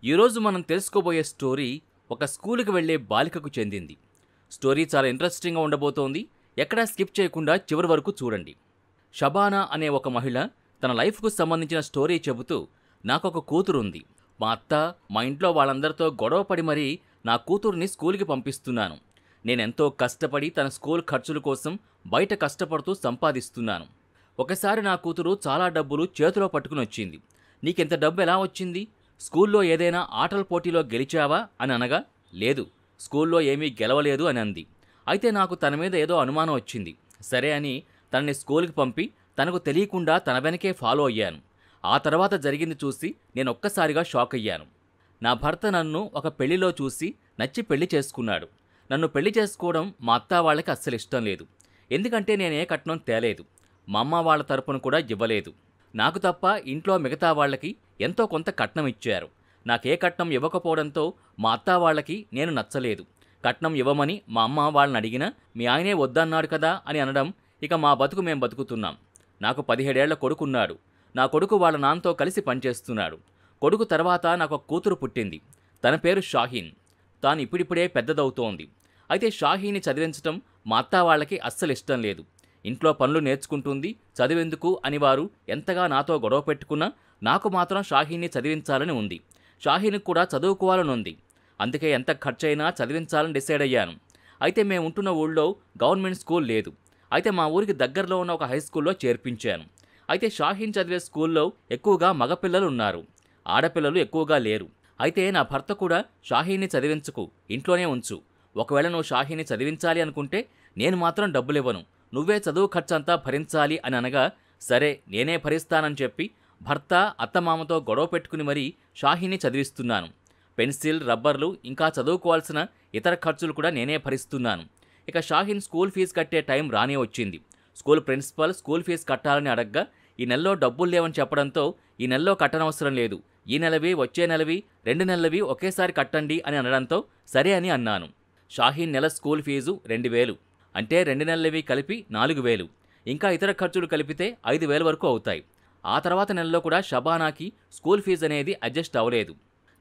ఈరోజు మనం తెలుసుకోబోయే స్టోరీ ఒక స్కూలుకి వెళ్ళే బాలికకు చెందింది. స్టోరీ చాలా ఇంట్రెస్టింగ్గా ఉండబోతోంది. ఎక్కడా స్కిప్ చేయకుండా చివరి వరకు చూడండి. షబానా అనే ఒక మహిళ తన లైఫ్కు సంబంధించిన స్టోరీ చెబుతూ, నాకొక కూతురుంది. మా అత్త మా ఇంట్లో వాళ్ళందరితో గొడవపడి మరీ నా కూతుర్ని స్కూల్కి పంపిస్తున్నాను. నేనెంతో కష్టపడి తన స్కూల్ ఖర్చుల కోసం బయట కష్టపడుతూ సంపాదిస్తున్నాను. ఒకసారి నా కూతురు చాలా డబ్బులు చేతిలో పట్టుకుని వచ్చింది. నీకింత డబ్బు ఎలా వచ్చింది? స్కూల్లో ఏదైనా ఆటల పోటీలో గెలిచావా అని అనగా, లేదు, స్కూల్లో ఏమీ గెలవలేదు అని అంది. అయితే నాకు తన మీద ఏదో అనుమానం వచ్చింది. సరే అని తనని స్కూల్కి పంపి తనకు తెలియకుండా తన వెనకే ఫాలో అయ్యాను. ఆ తర్వాత జరిగింది చూసి నేను ఒక్కసారిగా షాక్ అయ్యాను. నా భర్త నన్ను ఒక పెళ్లిలో చూసి నచ్చి పెళ్లి చేసుకున్నాడు. నన్ను పెళ్లి చేసుకోవడం మా అత్త వాళ్ళకి అస్సలు ఇష్టం లేదు. ఎందుకంటే నేనే కట్నం తేలేదు. మా అమ్మ వాళ్ళ తరపున కూడా ఇవ్వలేదు. నాకు తప్ప ఇంట్లో మిగతా వాళ్ళకి ఎంతో కొంత కట్నం ఇచ్చారు. నాకే కట్నం ఇవ్వకపోవడంతో మా అత్త వాళ్ళకి నేను నచ్చలేదు. కట్నం ఇవ్వమని మా అమ్మ వాళ్ళని అడిగినా మీ ఆయనే వద్దన్నాడు కదా అని అనడం, ఇక మా బతుకు మేం బతుకుతున్నాం. నాకు 17 ఏళ్ల కొడుకున్నాడు. నా కొడుకు వాళ్ళ నాన్నతో కలిసి పనిచేస్తున్నాడు. కొడుకు తర్వాత నాకు ఒక కూతురు పుట్టింది. తన పేరు షాహీన్. తాను ఇప్పుడిప్పుడే పెద్దదవుతోంది. అయితే షాహీని చదివించటం మా అత్త వాళ్ళకి అస్సలు ఇష్టం లేదు. ఇంట్లో పనులు నేర్చుకుంటుంది, చదివెందుకు అని వారు ఎంతగా నాతో గొడవ పెట్టుకున్నా నాకు మాత్రం షాహీన్ని చదివించాలని ఉంది. షాహీన్కి కూడా చదువుకోవాలని ఉంది. అందుకే ఎంత ఖర్చైనా చదివించాలని డిసైడ్ అయ్యాను. అయితే మేము ఉంటున్న ఊళ్ళో గవర్నమెంట్ స్కూల్ లేదు. అయితే మా ఊరికి దగ్గరలో ఉన్న ఒక హై స్కూల్లో చేర్పించాను. అయితే షాహీన్ చదివే స్కూల్లో ఎక్కువగా మగపిల్లలు ఉన్నారు, ఆడపిల్లలు ఎక్కువగా లేరు. అయితే నా భర్త కూడా షాహీన్ని చదివించకు, ఇంట్లోనే ఉంచు. ఒకవేళ నువ్వు షాహీన్ని చదివించాలి అనుకుంటే నేను మాత్రం డబ్బులివ్వను, నువ్వే చదువు ఖర్చంతా భరించాలి అని అనగా, సరే నేనే భరిస్తానని చెప్పి భర్త అత్తమామతో గొడవ పెట్టుకుని మరీ షాహీని చదివిస్తున్నాను. పెన్సిల్, రబ్బర్లు, ఇంకా చదువుకోవాల్సిన ఇతర ఖర్చులు కూడా నేనే భరిస్తున్నాను. ఇక షాహీన్ స్కూల్ ఫీజు కట్టే టైం రానే వచ్చింది. స్కూల్ ప్రిన్సిపల్ స్కూల్ ఫీజు కట్టాలని అడగ్గా, ఈ నెలలో డబ్బులు లేవని చెప్పడంతో, ఈ నెలలో కట్టనవసరం లేదు, ఈ నెలవి, వచ్చే నెలవి, 2 నెలలవి ఒకేసారి కట్టండి అని అనడంతో సరే అని అన్నాను. షాహీన్ నెల స్కూల్ ఫీజు 2000, అంటే 2 నెలలవి కలిపి 4000, ఇంకా ఇతర ఖర్చులు కలిపితే 5000 వరకు అవుతాయి. ఆ తర్వాత నెలలో కూడా షబానాకి స్కూల్ ఫీజు అనేది అడ్జస్ట్ అవ్వలేదు.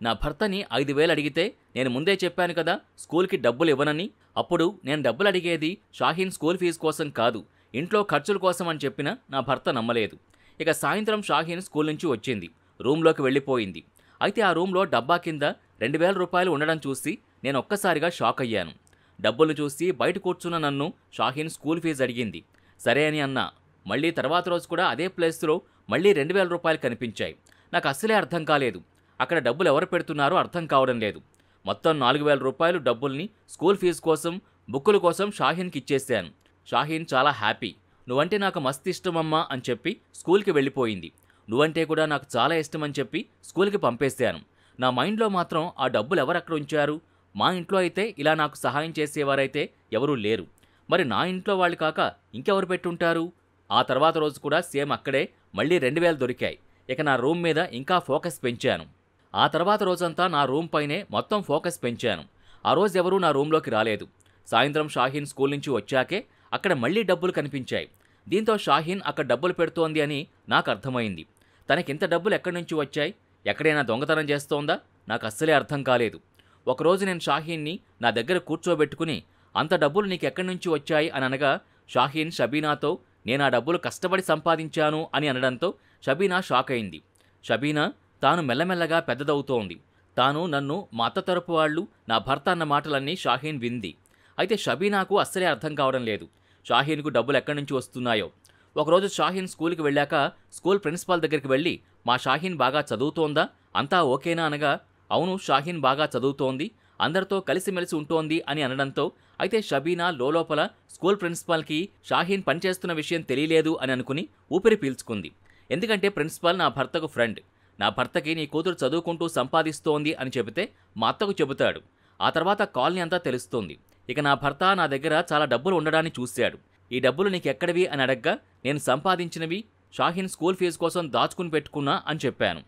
నా భర్తని 5000 అడిగితే నేను ముందే చెప్పాను కదా స్కూల్కి డబ్బులు ఇవ్వనని. అప్పుడు నేను డబ్బులు అడిగేది షాహీన్ స్కూల్ ఫీజు కోసం కాదు, ఇంట్లో ఖర్చుల కోసం అని చెప్పినా నా భర్త నమ్మలేదు. ఇక సాయంత్రం షాహీన్ స్కూల్ నుంచి వచ్చింది, రూమ్లోకి వెళ్ళిపోయింది. అయితే ఆ రూమ్లో డబ్బా కింద 2000 రూపాయలు ఉండడం చూసి నేను ఒక్కసారిగా షాక్ అయ్యాను. డబ్బులు చూసి బయట కూర్చున్న నన్ను షాహీన్ స్కూల్ ఫీజు అడిగింది. సరే అని అన్నా. మళ్ళీ తర్వాత రోజు కూడా అదే ప్లేస్లో మళ్ళీ 2000 రూపాయలు కనిపించాయి. నాకు అస్సలే అర్థం కాలేదు. అక్కడ డబ్బులు ఎవరు పెడుతున్నారో అర్థం కావడం లేదు. మొత్తం 4000 రూపాయలు డబ్బుల్ని స్కూల్ ఫీజు కోసం, బుక్కుల కోసం షాహీన్కి ఇచ్చేశాను. షాహీన్ చాలా హ్యాపీ. నువ్వంటే నాకు మస్తు ఇష్టమమ్మా అని చెప్పి స్కూల్కి వెళ్ళిపోయింది. నువ్వంటే కూడా నాకు చాలా ఇష్టం అని చెప్పి స్కూల్కి పంపేశాను. నా మైండ్లో మాత్రం ఆ డబ్బులు ఎవరక్కడ ఉంచారు? మా ఇంట్లో అయితే ఇలా నాకు సహాయం చేసేవారైతే ఎవరూ లేరు. మరి నా ఇంట్లో వాళ్ళు కాక ఇంకెవరు పెట్టుంటారు? ఆ తర్వాత రోజు కూడా సేమ్ అక్కడే మళ్ళీ 2000 దొరికాయి. ఇక నా రూమ్ మీద ఇంకా ఫోకస్ పెంచాను. ఆ తర్వాత రోజంతా నా రూమ్ పైనే మొత్తం ఫోకస్ పెంచాను. ఆ రోజు ఎవరూ నా రూమ్లోకి రాలేదు. సాయంత్రం షాహీన్ స్కూల్ నుంచి వచ్చాకే అక్కడ మళ్ళీ డబ్బులు కనిపించాయి. దీంతో షాహీన్ అక్కడ డబ్బులు పెడుతోంది అని నాకు అర్థమైంది. తనకింత డబ్బులు ఎక్కడి నుంచి వచ్చాయి? ఎక్కడైనా దొంగతనం చేస్తోందా? నాకు అస్సలే అర్థం కాలేదు. ఒకరోజు నేను షాహీన్ని నా దగ్గర కూర్చోబెట్టుకుని, అంత డబ్బులు నీకెక్కడి నుంచి వచ్చాయి అని అనగా, షాహీన్ షబీనాతో నేను ఆ డబ్బులు కష్టపడి సంపాదించాను అని అనడంతో షబీనా షాక్ అయింది. షబీనా తాను మెల్లమెల్లగా పెద్దదవుతోంది. తాను, నన్ను, మా అత్త తరపు వాళ్ళు, నా భర్త అన్న మాటలన్నీ షాహీన్ వింది. అయితే షబీనాకు అస్సలే అర్థం కావడం లేదు షాహీన్కు డబ్బులు ఎక్కడి నుంచి వస్తున్నాయో. ఒకరోజు షాహీన్ స్కూల్కి వెళ్ళాక స్కూల్ ప్రిన్సిపాల్ దగ్గరికి వెళ్ళి, మా షాహీన్ బాగా చదువుతోందా, అంతా ఓకేనా అనగా, అవును షాహీన్ బాగా చదువుతోంది, అందరితో కలిసిమెలిసి ఉంటోంది అని అనడంతో, అయితే షబీనా లోపల స్కూల్ ప్రిన్సిపాల్కి షాహీన్ పనిచేస్తున్న విషయం తెలియలేదు అని అనుకుని ఊపిరి పీల్చుకుంది. ఎందుకంటే ప్రిన్సిపాల్ నా భర్తకు ఫ్రెండ్. నా భర్తకి నీ కూతురు చదువుకుంటూ సంపాదిస్తోంది అని చెబితే మా అత్తకు చెబుతాడు. ఆ తర్వాత కాలనీ అంతా తెలుస్తుంది. ఇక నా భర్త నా దగ్గర చాలా డబ్బులు ఉండడాన్ని చూశాడు. ఈ డబ్బులు నీకెక్కడివి అని అడగ్గా, నేను సంపాదించినవి, షాహీన్ స్కూల్ ఫీజు కోసం దాచుకుని పెట్టుకున్నా అని చెప్పాను.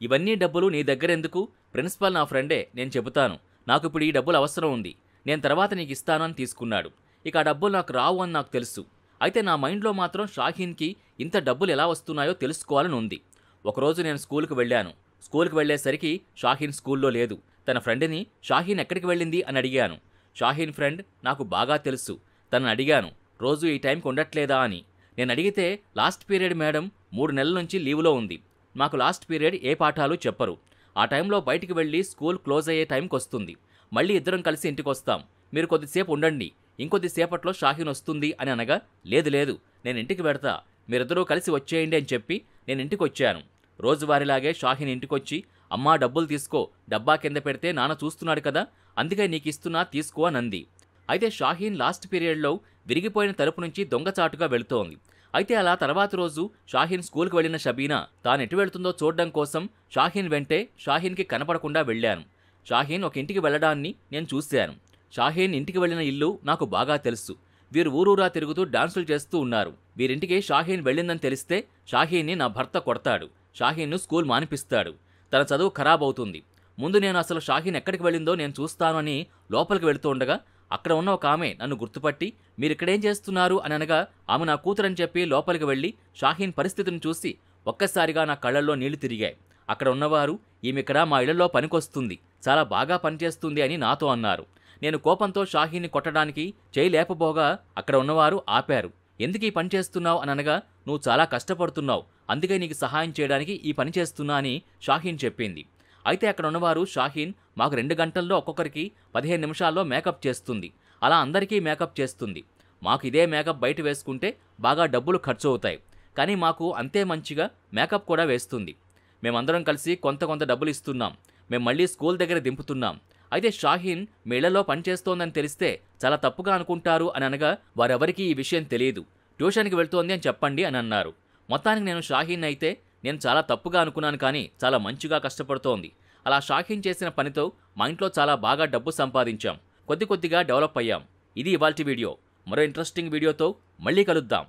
ఇవన్నీ డబ్బులు నీ దగ్గరెందుకు? ప్రిన్సిపాల్ నా ఫ్రెండే, నేను చెబుతాను. నాకు ఇప్పుడు ఈ డబ్బులు అవసరం ఉంది, నేను తర్వాత నీకు ఇస్తాను అని తీసుకున్నాడు. ఇక ఆ డబ్బులు నాకు రావు అని నాకు తెలుసు. అయితే నా మైండ్లో మాత్రం షాహీన్కి ఇంత డబ్బులు ఎలా వస్తున్నాయో తెలుసుకోవాలని ఉంది. ఒకరోజు నేను స్కూల్కి వెళ్ళాను. స్కూల్కి వెళ్ళేసరికి షాహీన్ స్కూల్లో లేదు. తన ఫ్రెండ్ని షాహీన్ ఎక్కడికి వెళ్ళింది అని అడిగాను. షాహీన్ ఫ్రెండ్ నాకు బాగా తెలుసు. తనని అడిగాను, రోజు ఈ టైంకి ఉండట్లేదా అని. నేను అడిగితే లాస్ట్ పీరియడ్ మేడం 3 నెలల నుంచి లీవులో ఉంది. మాకు లాస్ట్ పీరియడ్ ఏ పాఠాలు చెప్పరు. ఆ టైంలో బయటికి వెళ్ళి స్కూల్ క్లోజ్ అయ్యే టైంకి వస్తుంది. మళ్ళీ ఇద్దరం కలిసి ఇంటికొస్తాం. మీరు కొద్దిసేపు ఉండండి, ఇంకొద్దిసేపట్లో షాహీన్ వస్తుంది అని అనగా, లేదు లేదు నేను ఇంటికి వెడతా, మీరిద్దరూ కలిసి వచ్చేయండి అని చెప్పి నేను ఇంటికొచ్చాను. రోజువారీలాగే షాహీన్ ఇంటికొచ్చి, అమ్మా డబ్బులు తీసుకో, డబ్బా కింద పెడితే నాన్న చూస్తున్నాడు కదా, అందుకే నీకు ఇస్తున్నా తీసుకో అనంది. అయితే షాహీన్ లాస్ట్ పీరియడ్లో విరిగిపోయిన తలుపు నుంచి దొంగచాటుగా వెళుతోంది. అయితే అలా తర్వాత రోజు షాహీన్ స్కూల్కి వెళ్ళిన షబీనా తాను ఎటు వెళ్తుందో చూడడం కోసం షాహీన్ వెంటే షాహీన్కి కనపడకుండా వెళ్ళాను. షాహీన్ ఒక ఇంటికి వెళ్ళడాన్ని నేను చూశాను. షాహీన్ ఇంటికి వెళ్ళిన ఇల్లు నాకు బాగా తెలుసు. వీరు ఊరూరా తిరుగుతూ డాన్సులు చేస్తూ ఉన్నారు. వీరింటికి షాహీన్ వెళ్ళిందని తెలిస్తే షాహీన్ని నా భర్త కొడతాడు. షాహీన్ను స్కూల్ మానిపిస్తాడు. తన చదువు ఖరాబ్ అవుతుంది. ముందు నేను అసలు షాహీన్ ఎక్కడికి వెళ్ళిందో నేను చూస్తాను అని లోపలికి వెళుతూ ఉండగా అక్కడ ఉన్న ఒక ఆమె నన్ను గుర్తుపట్టి, మీరిక్కడేం చేస్తున్నారు అని అనగా, ఆమె నా కూతురని చెప్పి లోపలికి వెళ్ళి షాహీన్ పరిస్థితిని చూసి ఒక్కసారిగా నా కళ్ళల్లో నీళ్లు తిరిగాయి. అక్కడ ఉన్నవారు, ఈమెక్కడ మా ఇళ్లలో పనికొస్తుంది, చాలా బాగా పనిచేస్తుంది అని నాతో అన్నారు. నేను కోపంతో షాహీన్ని కొట్టడానికి చేయి లేపబోగా అక్కడ ఉన్నవారు ఆపారు. ఎందుకు ఈ పని చేస్తున్నావు అని అనగా, నువ్వు చాలా కష్టపడుతున్నావు, అందుకే నీకు సహాయం చేయడానికి ఈ పని చేస్తున్నా అని షాహీన్ చెప్పింది. అయితే అక్కడ ఉన్నవారు, షాహీన్ మాకు 2 గంటల్లో ఒక్కొక్కరికి 15 నిమిషాల్లో మేకప్ చేస్తుంది, అలా అందరికీ మేకప్ చేస్తుంది. మాకు ఇదే మేకప్ బయట వేసుకుంటే బాగా డబ్బులు ఖర్చు అవుతాయి, కానీ మాకు అంతే మంచిగా మేకప్ కూడా వేస్తుంది. మేమందరం కలిసి కొంత డబ్బులు ఇస్తున్నాం. మేము మళ్ళీ స్కూల్ దగ్గర దింపుతున్నాం. అయితే షాహీన్ మీ ఇళ్లలో పనిచేస్తోందని తెలిస్తే చాలా తప్పుగా అనుకుంటారు అని అనగా, వారెవరికీ ఈ విషయం తెలియదు, ట్యూషన్కి వెళ్తోంది అని చెప్పండి అని అన్నారు. మొత్తానికి నేను షాహీన్ అయితే నేను చాలా తప్పుగా అనుకున్నాను, కానీ చాలా మంచిగా కష్టపడుతోంది. అలా షాహీన్ చేసిన పనితో మా ఇంట్లో చాలా బాగా డబ్బు సంపాదించాం. కొద్దిగా డెవలప్ అయ్యాం. ఇది ఇవాల్టి వీడియో. మరో ఇంట్రెస్టింగ్ వీడియోతో మళ్ళీ కలుద్దాం.